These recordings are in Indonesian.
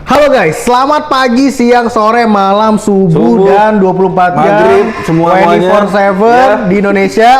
Halo guys, selamat pagi, siang, sore, malam, subuh dan 24 jam maghrib, semuanya 24/7 ya. di Indonesia.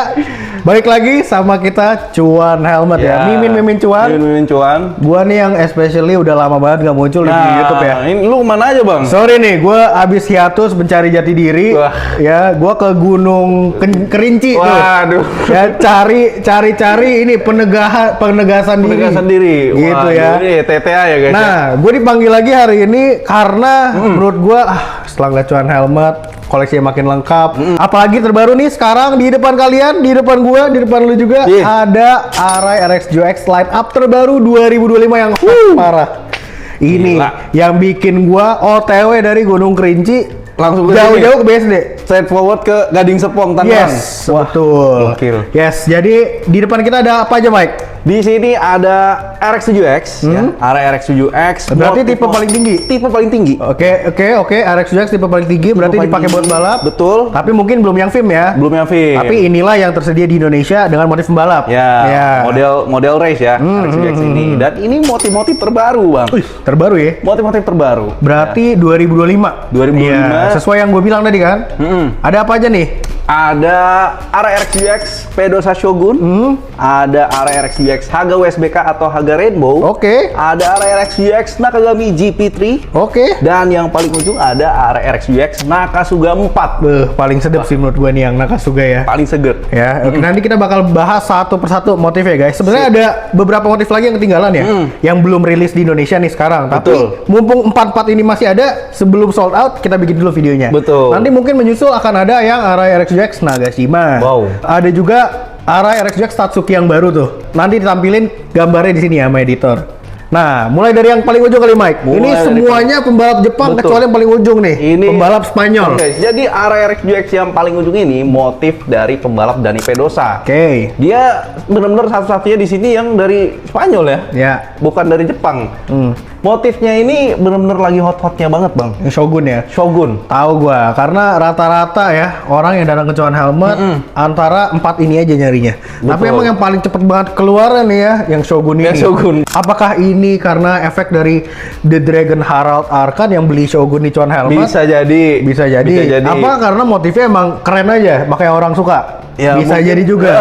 Balik lagi sama kita Cuan Helmet ya. Mimin Cuan. Mimin Cuan. Gua nih yang especially udah lama banget gak muncul di YouTube ya. Ini lu kemana aja bang? Sorry nih, gua abis hiatus mencari jati diri. Wah. Ya, gua ke Gunung Kerinci tuh. Waduh. Ya cari ini penegasan diri. diri. Gitu ya. Ini TTA ya guys. Nah, gue dipanggil lagi hari ini karena menurut gue setelah ngeliat Cuan Helmet, koleksinya makin lengkap. Apalagi terbaru nih sekarang di depan kalian, di depan gue, di depan lu juga ada Arai RX-GX line up terbaru 2025 yang parah. Ini Gila. yang bikin gue OTW dari Gunung Kerinci langsung ke jauh-jauh ke BSD. straight forward ke Gading Serpong Tangerang. Yes, betul. gokil. Yes, jadi di depan kita ada apa aja, Mike? Di sini ada RX-7X, ya. Arai RX-7X. Berarti tipe paling tinggi. Tipe paling tinggi. Oke. RX-GX tipe paling tinggi, berarti paling dipakai buat tinggi. balap. Betul. Tapi mungkin belum yang film ya. Belum yang film. Tapi inilah yang tersedia di Indonesia dengan motif pembalap. Ya, model race ya, RX-7X ini. Dan ini motif-motif terbaru, Bang. Wih, terbaru ya. Motif-motif terbaru. Berarti 2025. 2025. Iya, sesuai yang gue bilang tadi kan. Ada apa aja nih? Ada Arai RX-GX Pedosa Shogun, ada Arai RX-GX Haga WSBK atau Haga Rainbow, Oke. ada Arai RX-GX Nakagami GP3, Oke. dan yang paling ujung ada Arai RX-GX Nakasuga 4. Paling sedep sih menurut gue nih yang Nakasuga ya. Paling seger. Ya, oke, nanti kita bakal bahas satu persatu motifnya guys. Sebenarnya ada beberapa motif lagi yang ketinggalan ya, yang belum rilis di Indonesia nih sekarang. Betul. Tapi mumpung 44 ini masih ada, sebelum sold out kita bikin dulu videonya. Betul. Nanti mungkin menyusul akan ada yang Arai RX-GX Nagashima. Wow. Ada juga Arai RX-GX Tatsuki yang baru tuh. Nanti ditampilin gambarnya di sini ya sama editor. Nah, mulai dari yang paling ujung kali Mike. Mulai Ini dari semuanya pembalap Jepang Betul. kecuali yang paling ujung nih. Ini pembalap Spanyol. Oke, jadi Arai RX-GX yang paling ujung ini motif dari pembalap Dani Pedrosa. Oke. Dia benar-benar satu-satunya di sini yang dari Spanyol ya, Ya. bukan dari Jepang. Motifnya ini benar-benar lagi hot-hotnya banget, Bang. Ini Shogun ya. Shogun. Tahu gua, karena rata-rata ya orang yang datang ke Cuan Helmet antara 4 ini aja nyarinya. Tapi Betul. emang yang paling cepet banget keluar nih ya, yang Shogun ini. Yang Shogun. Apakah ini karena efek dari The Dragon Harald Arkan yang beli Shogun di Cuan Helmet? Bisa jadi. Bisa jadi. Apa karena motifnya emang keren aja, makanya orang suka? Ya, Bisa mungkin. jadi juga.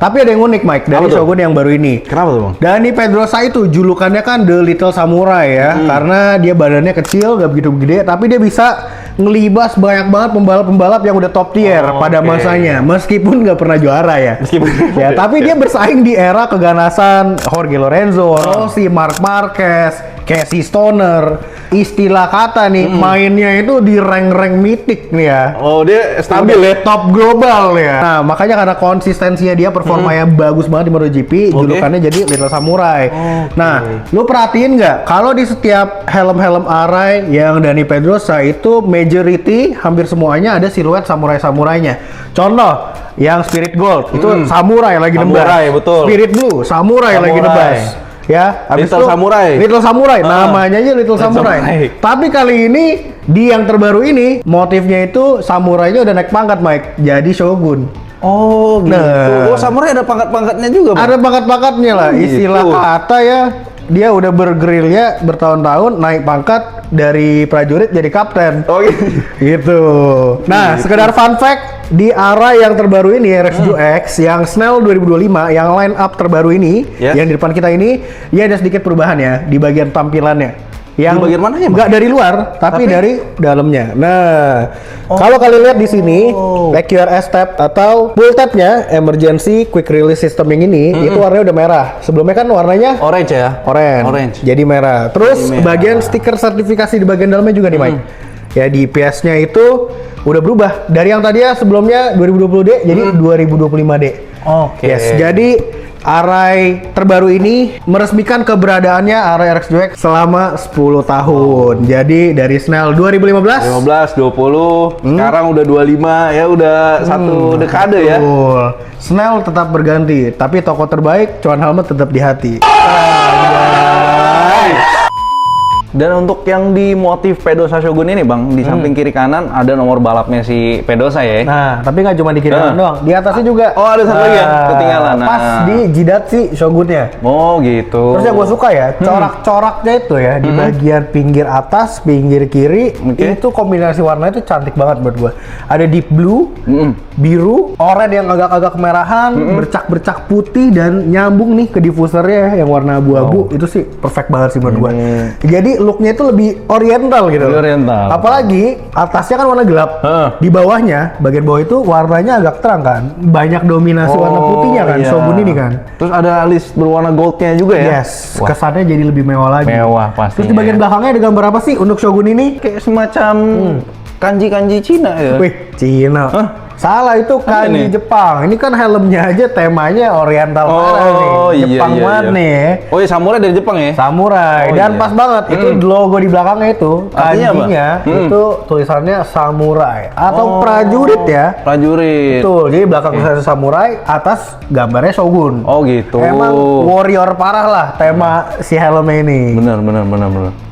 Tapi ada yang unik Mike dari Apa tuh? Shogun yang baru ini. Kenapa tuh, Bang? Dani Pedrosa itu julukannya kan The Little Samurai ya, karena dia badannya kecil, gak begitu gede, tapi dia bisa ngelibas banyak banget pembalap-pembalap yang udah top tier pada oke. masanya, meskipun nggak pernah juara ya. Ya, tapi dia bersaing di era keganasan Jorge Lorenzo, Rossi, Marc Marquez, Casey Stoner. Istilah kata nih, mainnya itu di rank-rank mitik nih ya. Oh, dia stabil Udah ya. top global ya. Nah, makanya karena konsistensinya dia performanya bagus banget di MotoGP, julukannya jadi Little Samurai. Nah, lu perhatiin nggak kalau di setiap helm-helm Arai yang Dani Pedrosa itu majority hampir semuanya ada siluet samurai-samurainya. Contoh yang Spirit Gold itu samurai lagi nebas. Samurai, betul. Spirit Blue samurai lagi Samurai. nebas. Ya, habis Little itu Samurai. Little Samurai, namanya aja Little Samurai. Samurai. Tapi kali ini di yang terbaru ini motifnya itu samurainya udah naik pangkat, Mike. Jadi Shogun. Oh, gitu. Nah. Oh, samurai ada pangkat-pangkatnya juga, Bang. Ada pangkat-pangkatnya lah. Gitu. Istilah kata ya. Dia udah bergerilya bertahun-tahun naik pangkat dari prajurit jadi kapten. Oh, gitu. Gitu. Nah, sekedar fun fact di Arai yang terbaru ini RX-7X yang Snell 2025 yang line up terbaru ini Yes. yang di depan kita ini ya ada sedikit perubahan ya di bagian tampilannya. Yang Di bagian mananya, Bang? nggak dari luar tapi dari dalamnya. Nah, kalau kalian lihat di sini EQRS tab atau full tabnya emergency quick release system yang ini itu warnanya udah merah. Sebelumnya kan warnanya Orange ya? orange. Jadi merah. Terus Jadi merah. bagian stiker sertifikasi di bagian dalamnya juga nih, Mike. Ya di PS-nya itu udah berubah dari yang tadi ya sebelumnya 2020D jadi 2025D. Oke. Yes, jadi Arai terbaru ini meresmikan keberadaannya Arai RX-GX selama 10 tahun. Jadi dari Snell 2015 15, 20, sekarang udah 25 ya, udah satu dekade ya. Betul. Snell tetap berganti, tapi toko terbaik Cuan Helmet tetap di hati. Dan untuk yang di motif Pedosha Shogun ini Bang, di samping kiri kanan ada nomor balapnya si Pedosha ya. Nah, tapi nggak cuma di kiri kanan doang, di atasnya juga. Oh, ada satu lagi ya, ketinggalan. Pas di jidat si Shogunnya. Oh gitu. Terus yang gue suka ya, corak-coraknya itu ya, di bagian pinggir atas, pinggir kiri, itu kombinasi warna itu cantik banget buat gue. Ada deep blue, biru, oranye yang agak-agak kemerahan, bercak-bercak putih, dan nyambung nih ke diffusernya yang warna abu-abu. Itu sih perfect banget sih menurut gue. Jadi looknya itu lebih oriental gitu. Oriental. Apalagi atasnya kan warna gelap, di bawahnya, bagian bawah itu warnanya agak terang kan. Banyak dominasi warna putihnya kan, Shogun ini kan. Terus ada list berwarna goldnya juga ya? Yes, kesannya jadi lebih mewah lagi. Mewah pasti. Terus di bagian belakangnya ada gambar apa sih untuk Shogun ini? Kayak semacam kanji-kanji Cina ya? Wih, Cina. Salah, itu kanji ini? Jepang. Ini kan helmnya aja temanya oriental parah nih. Jepang banget nih. Oh iya, samurai dari Jepang ya? Samurai. Dan pas banget itu logo di belakangnya itu kanjinya itu tulisannya samurai atau prajurit ya. Prajurit. Betul. Jadi belakang tulisannya samurai, atas gambarnya Shogun. Oh gitu. Emang warrior parah lah tema si helmnya ini. Bener.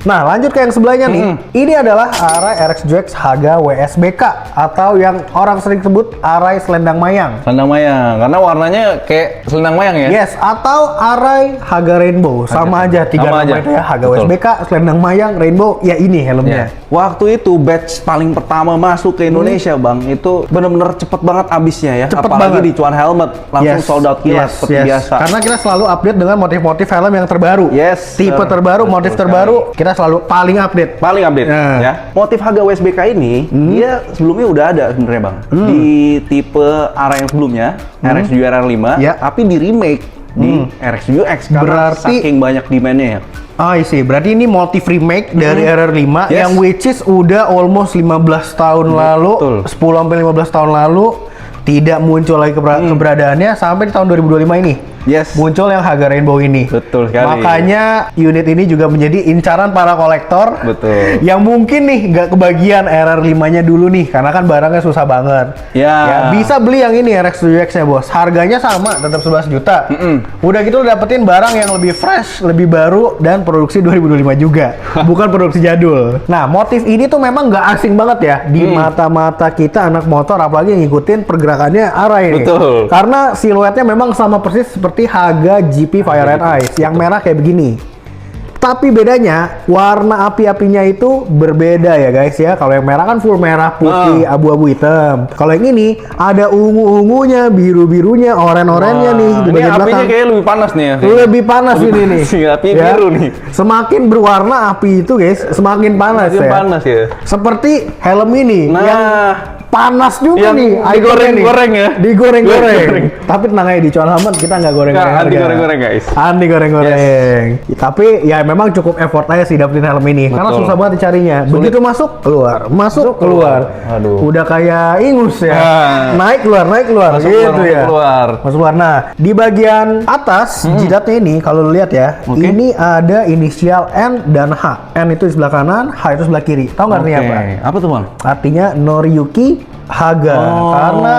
Nah, lanjut ke yang sebelahnya nih. Ini adalah Arai RxGX Haga WSBK atau yang orang sering sebut Arai Selendang Mayang. Selendang mayang, karena warnanya kayak selendang mayang ya? Yes, atau Arai Haga Rainbow. Sama aja, tiga nama itu ya. Haga WSBK, Selendang Mayang, Rainbow, ya ini helmnya. Waktu itu batch paling pertama masuk ke Indonesia Bang, itu bener-bener cepet banget abisnya ya. Cepet apalagi banget. di Cuan Helmet, langsung sold out kilat seperti biasa. Karena kita selalu update dengan motif-motif helm yang terbaru. Yes, Tipe terbaru, motif terbaru, kita selalu paling update. Paling update ya. Motif Haga WSBK ini dia sebelumnya udah ada sebenarnya Bang. Di tipe arah yang sebelumnya, RX7 RR5, tapi di remake di RX7X karena saking banyak demand-nya ya. Sih, berarti ini motif remake dari RR5 yang which is udah almost 15 tahun lalu, 10-15 tahun lalu tidak muncul lagi keberadaannya sampai di tahun 2025 ini. Muncul yang Haga Rainbow ini. Betul sekali. Makanya unit ini juga menjadi incaran para kolektor. Betul. Yang mungkin nih nggak kebagian RR5-nya dulu nih, karena kan barangnya susah banget. Ya, bisa beli yang ini RX7X-nya bos. Harganya sama, tetap 11 juta. Udah gitu dapetin barang yang lebih fresh, lebih baru, dan produksi 2025 juga. Bukan produksi jadul. Nah, motif ini tuh memang nggak asing banget ya di mata-mata kita anak motor, apalagi yang ngikutin pergerakannya Arai ini. Betul. Karena siluetnya memang sama persis seperti Haga GP Fire and Ice yang merah kayak begini. Tapi bedanya warna api-apinya itu berbeda ya guys ya. Kalau yang merah kan full merah, putih, abu-abu hitam. Kalau yang ini ada ungu-ungunya, biru-birunya, oren-orennya nih di bagian belakang. Apinya kayak lebih panas nih ya. Lebih panas ini nih. Api biru nih. Semakin berwarna api itu guys, semakin panas ya. Panas ya. Seperti helm ini yang panas juga yang nih, digoreng-goreng ya. Digoreng-goreng. Tapi tenang aja, di Cuan Helmet kita nggak goreng-goreng. Anti goreng-goreng guys. Anti goreng-goreng. Tapi ya memang cukup effort aja sih dapetin helm ini. Karena susah banget dicarinya. Begitu masuk, keluar. Masuk, keluar. Aduh. Udah kayak ingus ya. Naik keluar. Masuk, gitu ya. Keluar. Masuk keluar. Nah, di bagian atas jidatnya ini kalau lu lihat ya, ini ada inisial N dan H. N itu di sebelah kanan, H itu sebelah kiri. Tahu nggak artinya apa? Apa tuh Bang? Artinya Noriyuki Haga, karena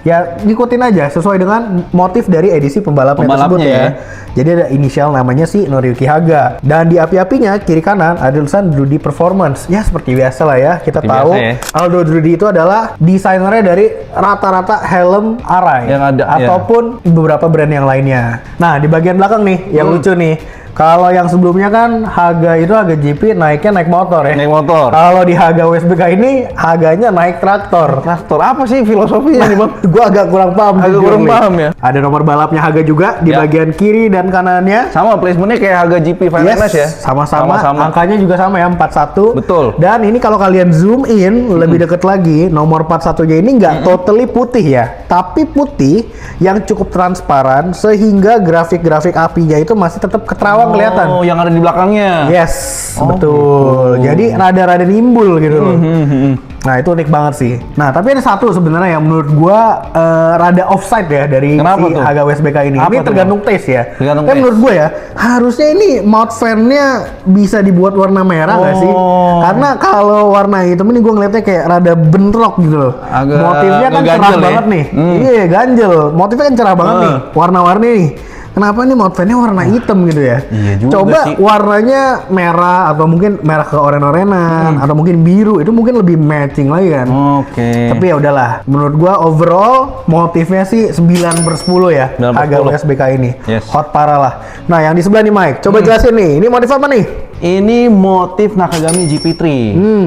ya ngikutin aja sesuai dengan motif dari edisi pembalapnya tersebut ya. Jadi ada inisial namanya si Noriyuki Haga, dan di api-apinya kiri kanan ada tulisan Drudy Performance. Ya seperti biasa lah ya, kita tahu Aldo Drudy itu adalah desainernya dari rata-rata helm Arai yang ada ataupun beberapa brand yang lainnya. Nah, di bagian belakang nih yang lucu nih. Kalau yang sebelumnya kan Haga itu Haga GP naiknya naik motor ya. Naik motor. Kalau di Haga WSBK ini Haganya naik traktor. Traktor apa sih filosofinya nih Bang? Gua agak kurang paham. Ya. Ada nomor balapnya Haga juga di bagian kiri dan kanannya. Sama placementnya kayak Haga GP Finance ya. Sama-sama. Angkanya juga sama ya 41. Betul. Dan ini kalau kalian zoom in lebih deket lagi, nomor 41-nya ini nggak totally putih ya, tapi putih yang cukup transparan sehingga grafik-grafik apinya itu masih tetap keterawang kelihatan. Oh, yang ada di belakangnya. Yes, betul. Gitu. Jadi rada-rada nimbul gitu loh. Nah, itu unik banget sih. Nah, tapi ada satu sebenarnya yang menurut gua rada offside ya dari si Haga WSBK ini. Ini tergantung taste ya. Tapi menurut gua ya, harusnya ini mount fan-nya bisa dibuat warna merah nggak sih? Karena kalau warna hitam ini gua ngeliatnya kayak rada bentrok gitu loh. Motifnya kan cerah banget nih. Iya, ganjel. Motifnya kan cerah banget nih. Warna-warni nih. kenapa nih mount fan-nya warna hitam gitu ya? Iya juga Coba sih. warnanya merah atau mungkin merah ke oren-orenan atau mungkin biru, itu mungkin lebih matching lagi kan. Oke. Tapi ya udahlah, menurut gua overall motifnya sih 9/10 ya 9/10. Haga WSBK ini. Yes. Hot parah lah. Nah, yang di sebelah nih Mike, coba jelasin nih, ini motif apa nih? Ini motif Nakagami GP3.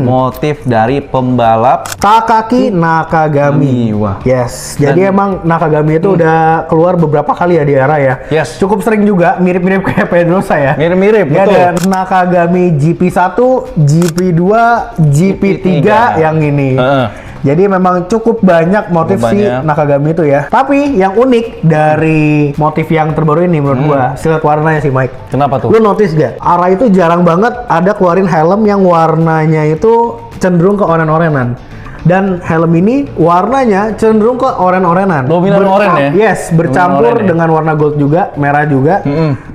Motif dari pembalap Takaki Nakagami. Wah. Yes. Jadi emang Nakagami itu udah keluar beberapa kali ya di era ya. Yes. Cukup sering juga, mirip-mirip kayak Pedrosa ya. Mirip-mirip, Dia betul. ada Nakagami GP1, GP2, GP3 yang ini. Jadi memang cukup banyak motif si Nakagami itu ya. Tapi yang unik dari motif yang terbaru ini menurut gua siluet warnanya sih Mike. Kenapa tuh? Lu notice gak? Ara itu jarang banget ada keluarin helm yang warnanya itu cenderung ke oren-orenan. Dan helm ini warnanya cenderung ke oren-orenan. Dominan oren ya? Yes, bercampur Dominan oren ya? dengan warna gold juga, merah juga.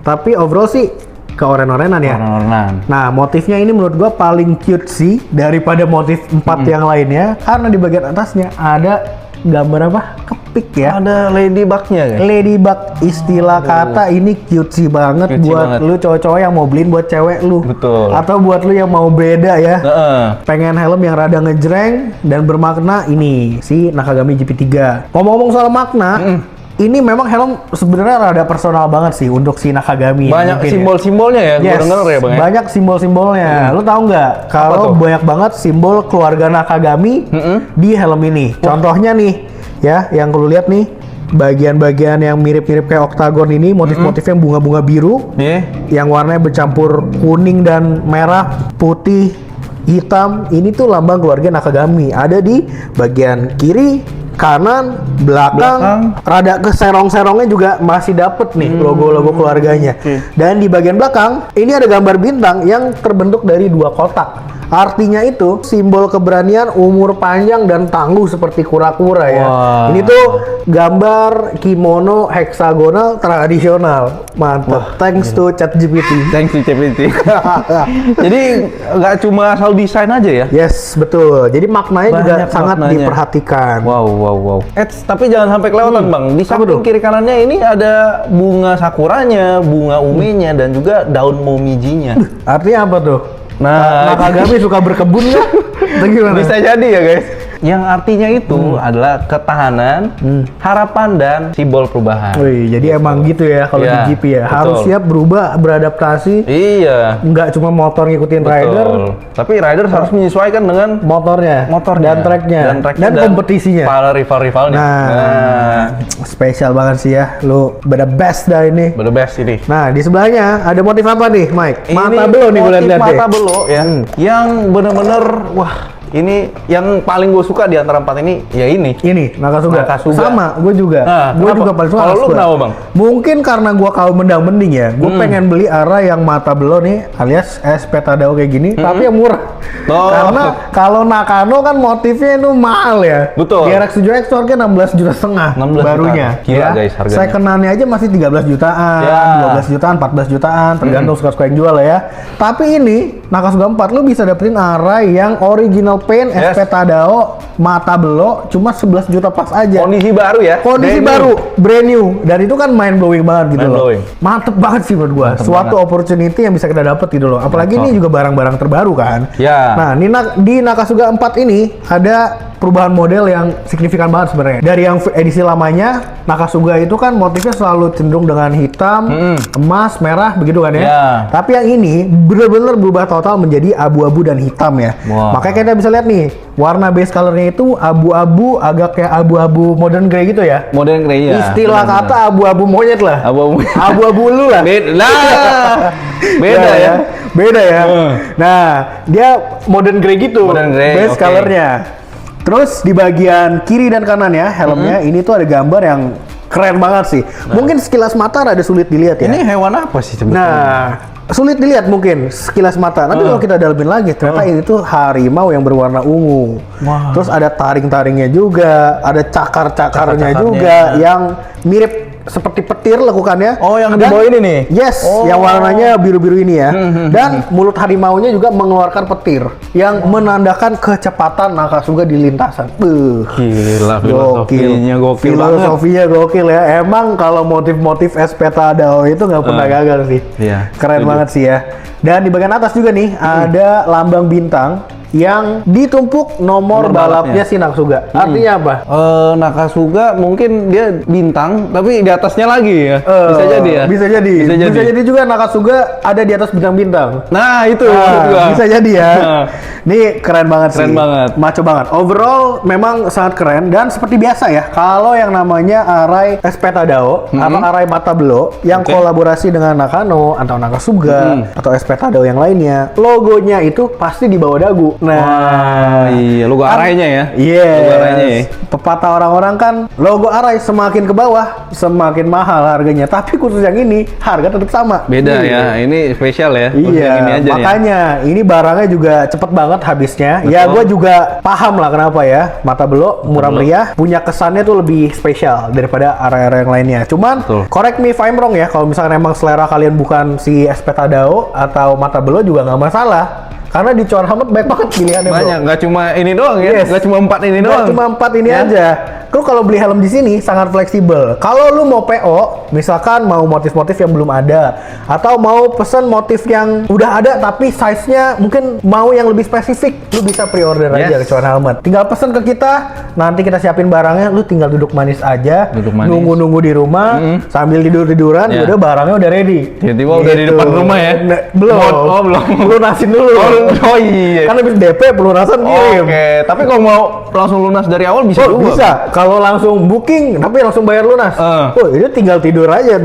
Tapi overall sih ke oren-orenan ya. Oren-orenan. Nah, motifnya ini menurut gua paling cute sih daripada motif 4 yang lainnya, karena di bagian atasnya ada gambar apa? Kepik ya. Ada ladybug-nya guys. Ladybug, istilah kata ini cute sih banget Cutesy buat banget. lu cowok-cowok yang mau beliin buat cewek lu. Betul. Atau buat lu yang mau beda ya. Heeh. Pengen helm yang rada ngejreng dan bermakna, ini si Nakagami GP3. Ngomong-ngomong soal makna, ini memang helm sebenarnya rada personal banget sih untuk si Nakagami. Banyak mungkin ya. simbol-simbolnya ya, gue Yes, denger ya bang ya? banyak simbol-simbolnya. Lu tahu nggak kalau tuh? banyak banget simbol keluarga Nakagami di helm ini. Contohnya nih, ya, yang lu lihat nih, bagian-bagian yang mirip-mirip kayak oktagon ini, motif-motifnya bunga-bunga biru, yang warnanya bercampur kuning dan merah, putih, hitam. Ini tuh lambang keluarga Nakagami. Ada di bagian kiri, kanan, belakang. Rada ke serong-serongnya juga masih dapet nih logo-logo keluarganya. Dan di bagian belakang ini ada gambar bintang yang terbentuk dari 2 kotak. Artinya itu simbol keberanian, umur panjang dan tangguh seperti kura-kura ya. Wah. Ini tuh gambar kimono heksagonal tradisional. Mantap. Thanks to ChatGPT. Thanks to ChatGPT. Jadi nggak cuma asal desain aja ya? Yes, betul. Jadi maknanya juga Banyak sangat maknanya. diperhatikan. Wow. Tapi jangan sampai kelewatan bang. Di samping kiri kanannya ini ada bunga sakuranya, bunga umenya, dan juga daun momijinya. Artinya apa tuh? Nah, Nakagami suka berkebun nggak? Atau gimana? bisa jadi ya guys. Yang artinya itu adalah ketahanan, harapan, dan simbol perubahan. Wih, jadi emang gitu ya kalau Iya, di GP ya. betul. Harus siap berubah, beradaptasi. Iya. Nggak cuma motor ngikutin rider, Betul. Tapi rider harus menyesuaikan dengan motornya motornya dan tracknya dan kompetisinya. para rival-rivalnya. Nah, spesial banget sih ya. Lu the best dah ini. the best ini. Nah, di sebelahnya ada motif apa nih, Mike? Mata belo nih gue motif lihat deh. mata belo ya. Yang bener-bener wah, ini yang paling gue suka di antara 4 ini ya ini. Ini Nakasuga. Nakasuga. Sama, gue juga. Nah, Gue kenapa? juga paling suka. Kalau lu Nakasuga. kenapa, Bang? Mungkin karena gue kaum mendang-mending ya. Gue pengen beli arah yang mata belo nih, alias SP Tadao kayak gini, tapi yang murah. Oh. Karena kalau Nakano kan motifnya itu mahal ya. Betul. Di RX7X harganya 16,5 juta 16 barunya. juta. Gila, guys, harganya. Second-nya aja masih 13 jutaan, Ya. 12 jutaan, 14 jutaan, tergantung suka-suka yang jual lah ya. Tapi ini Nakasuga 4 lu bisa dapetin array yang original paint Yes. SP Tadao mata belo cuma 11 juta pas aja. Kondisi baru ya. Kondisi Brand baru, new. brand new, dan itu kan mind blowing banget gitu Mind loh. blowing. Mantep banget sih menurut gua. Mantep Suatu banget. opportunity yang bisa kita dapet gitu loh. Apalagi ini juga barang-barang terbaru kan. Ya. Nah, di Nakasuga 4 ini ada perubahan model yang signifikan banget sebenarnya. Dari yang edisi lamanya, Nakasuga itu kan motifnya selalu cenderung dengan hitam, emas, merah begitu kan ya. Ya. Tapi yang ini bener-bener berubah total menjadi abu-abu dan hitam ya. Wah. Makanya kita bisa lihat nih, warna base colornya itu abu-abu, agak kayak abu-abu modern grey gitu ya. Modern grey ya. Istilah Benar-benar. kata abu-abu monyet lah. Abu-abu. Abu-abu lu lah. Beda ya. Beda ya. Nah, dia modern grey gitu. Modern grey, Base oke. colornya. Terus di bagian kiri dan kanan ya helmnya ini tuh ada gambar yang keren banget sih. Mungkin sekilas mata ada sulit dilihat ya. Ini hewan apa sih sebetulnya? Nah, sulit dilihat mungkin sekilas mata. Nanti kalau kita dalamin lagi, ternyata ini tuh harimau yang berwarna ungu. Wah. Terus ada taring-taringnya juga, ada cakar-cakarnya Cakar-cakarnya. juga yang mirip seperti petir lekukannya. Oh, yang di bawah ini nih? Yes, Oh. yang warnanya biru-biru ini ya. Dan mulut harimaunya juga mengeluarkan petir yang menandakan kecepatan Nakasuga di lintasan. Gila, filosofinya gokil banget. Filosofinya gokil ya. Emang kalau motif-motif Espeta Dao itu nggak pernah gagal sih. Iya, Keren banget sih ya. Dan di bagian atas juga nih ada lambang bintang yang ditumpuk nomor balapnya si Nakasuga. Artinya apa? Nakasuga mungkin dia bintang, tapi di atasnya lagi ya. Bisa jadi ya. Bisa jadi. Bisa jadi juga Nakasuga ada di atas bintang-bintang. Nah, itu maksud gua. Bisa jadi ya. Ini keren banget sih. Keren banget. Maco banget. Overall memang sangat keren dan seperti biasa ya, kalau yang namanya Arai Espeta Dao atau Arai Mata Belo yang kolaborasi dengan Nakano atau Nakasuga atau Espeta Dao yang lainnya, logonya itu pasti di bawah dagu. Nah, iya, logo Arainya ya. Logo Arainya ya. Pepatah orang-orang kan, logo Arai semakin ke bawah semakin mahal harganya, tapi khusus yang ini harga tetap sama. Beda ya, ini spesial ya. Iya, ini aja makanya ini barangnya juga cepet banget habisnya. Betul. Ya, gue juga paham lah kenapa ya. Mata Belo murah meriah, punya kesannya tuh lebih spesial daripada area-area yang lainnya. Cuman, correct me if I'm wrong ya, kalau misalkan emang selera kalian bukan si Espeta Dao atau Mata Belo juga nggak masalah. Karena di Chuan Helmet banyak banget pilihannya, banyak, nggak cuma ini doang ya, nggak cuma 4 ini doang. Nggak cuma 4 ini aja. Lu kalau beli helm di sini sangat fleksibel. Kalau lu mau PO, misalkan mau motif-motif yang belum ada, atau mau pesen motif yang udah ada tapi size-nya mungkin mau yang lebih spesifik, lu bisa pre-order aja ke Chuan Helmet. Tinggal pesen ke kita, nanti kita siapin barangnya, lu tinggal duduk manis aja, nunggu-nunggu di rumah, sambil tidur-tiduran, udah barangnya udah ready. Tiba-tiba udah di depan rumah ya? Belum. Oh, belum. Lunasin dulu. Oh iya. Kan habis DP pelunasan kirim. Oke, tapi kalau mau langsung lunas dari awal bisa juga. Bisa. Kalau langsung booking tapi langsung bayar lunas. Oh, ini tinggal tidur aja,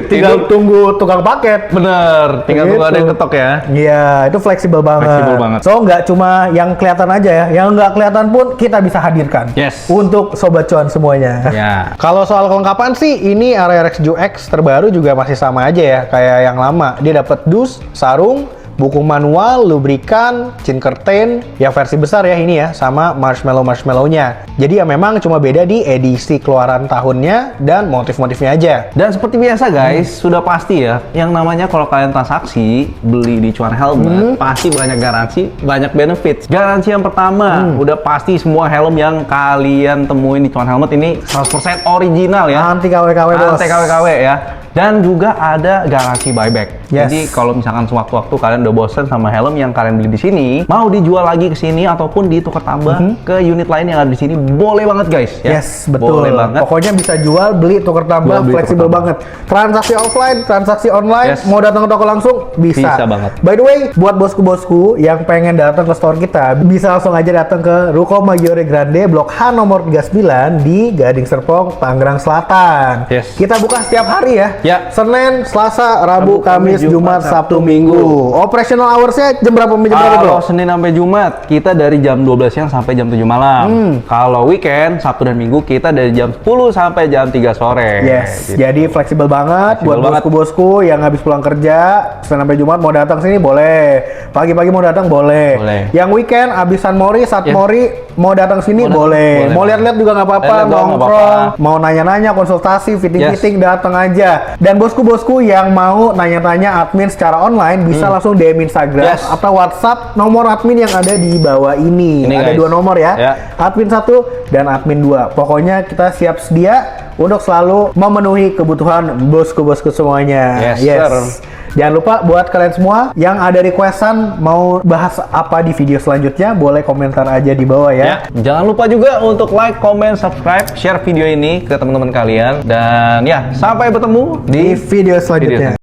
tinggal tunggu tukang paket. Bener, tinggal tunggu ada yang ketok ya. Iya, itu fleksibel banget. So, nggak cuma yang kelihatan aja ya, yang nggak kelihatan pun kita bisa hadirkan. Yes. Untuk Sobat Cuan semuanya. Ya. Kalau soal kelengkapan sih, ini RX7X terbaru juga masih sama aja ya, kayak yang lama. Dia dapat dus, sarung, buku manual, lubrikan, chin curtain, yang versi besar ya ini ya, sama marshmallow-marshmallow-nya. Jadi ya memang cuma beda di edisi keluaran tahunnya dan motif-motifnya aja. Dan seperti biasa guys, sudah pasti ya, yang namanya kalau kalian transaksi, beli di Chuan Helmet, pasti banyak garansi, banyak benefits. Garansi yang pertama, udah pasti semua helm yang kalian temuin di Chuan Helmet ini 100% original ya. Anti KW-KW bos. Anti KW-KW ya. Dan juga ada garansi buyback. Jadi kalau misalkan sewaktu-waktu kalian udah bosen sama helm yang kalian beli di sini, mau dijual lagi ke sini ataupun ditukar tambah ke unit lain yang ada di sini, boleh banget guys. Ya? Yes, betul. Boleh banget. Pokoknya bisa jual, beli, tukar tambah, fleksibel banget. Transaksi offline, transaksi online, mau datang ke toko langsung bisa. Bisa banget. By the way, buat bosku-bosku yang pengen datang ke store kita, bisa langsung aja datang ke Ruko Maggiore Grande, Blok H nomor 39 di Gading Serpong, Tangerang Selatan. Kita buka setiap hari ya. Senin, Selasa, Rabu, Kamis, Jumat, Sabtu, Minggu. Operational hours-nya jam berapa sampai jam berapa, bro? Kalau Senin sampai Jumat, kita dari jam 12 siang sampai jam 7 malam. Kalau weekend, Sabtu dan Minggu, kita dari jam 10 sampai jam 3 sore. Yes, gitu. Jadi fleksibel banget buat bosku-bosku yang habis pulang kerja, Senin sampai Jumat mau datang sini boleh. Pagi-pagi mau datang boleh. Yang weekend, habis San Mori, Satmori, mau datang sini boleh. Mau lihat-lihat juga nggak apa-apa, nongkrong. Mau nanya-nanya, konsultasi, fitting-fitting, datang aja. Dan bosku-bosku yang mau nanya-tanya admin secara online bisa langsung DM Instagram atau WhatsApp nomor admin yang ada di bawah ini. Ada guys. 2 nomor ya. Admin 1 dan admin 2. Pokoknya kita siap sedia untuk selalu memenuhi kebutuhan bosku-bosku semuanya. Yes. Jangan lupa buat kalian semua yang ada requestan mau bahas apa di video selanjutnya, boleh komentar aja di bawah ya. Jangan lupa juga untuk like, comment, subscribe, share video ini ke teman-teman kalian. Dan ya, sampai bertemu di video selanjutnya.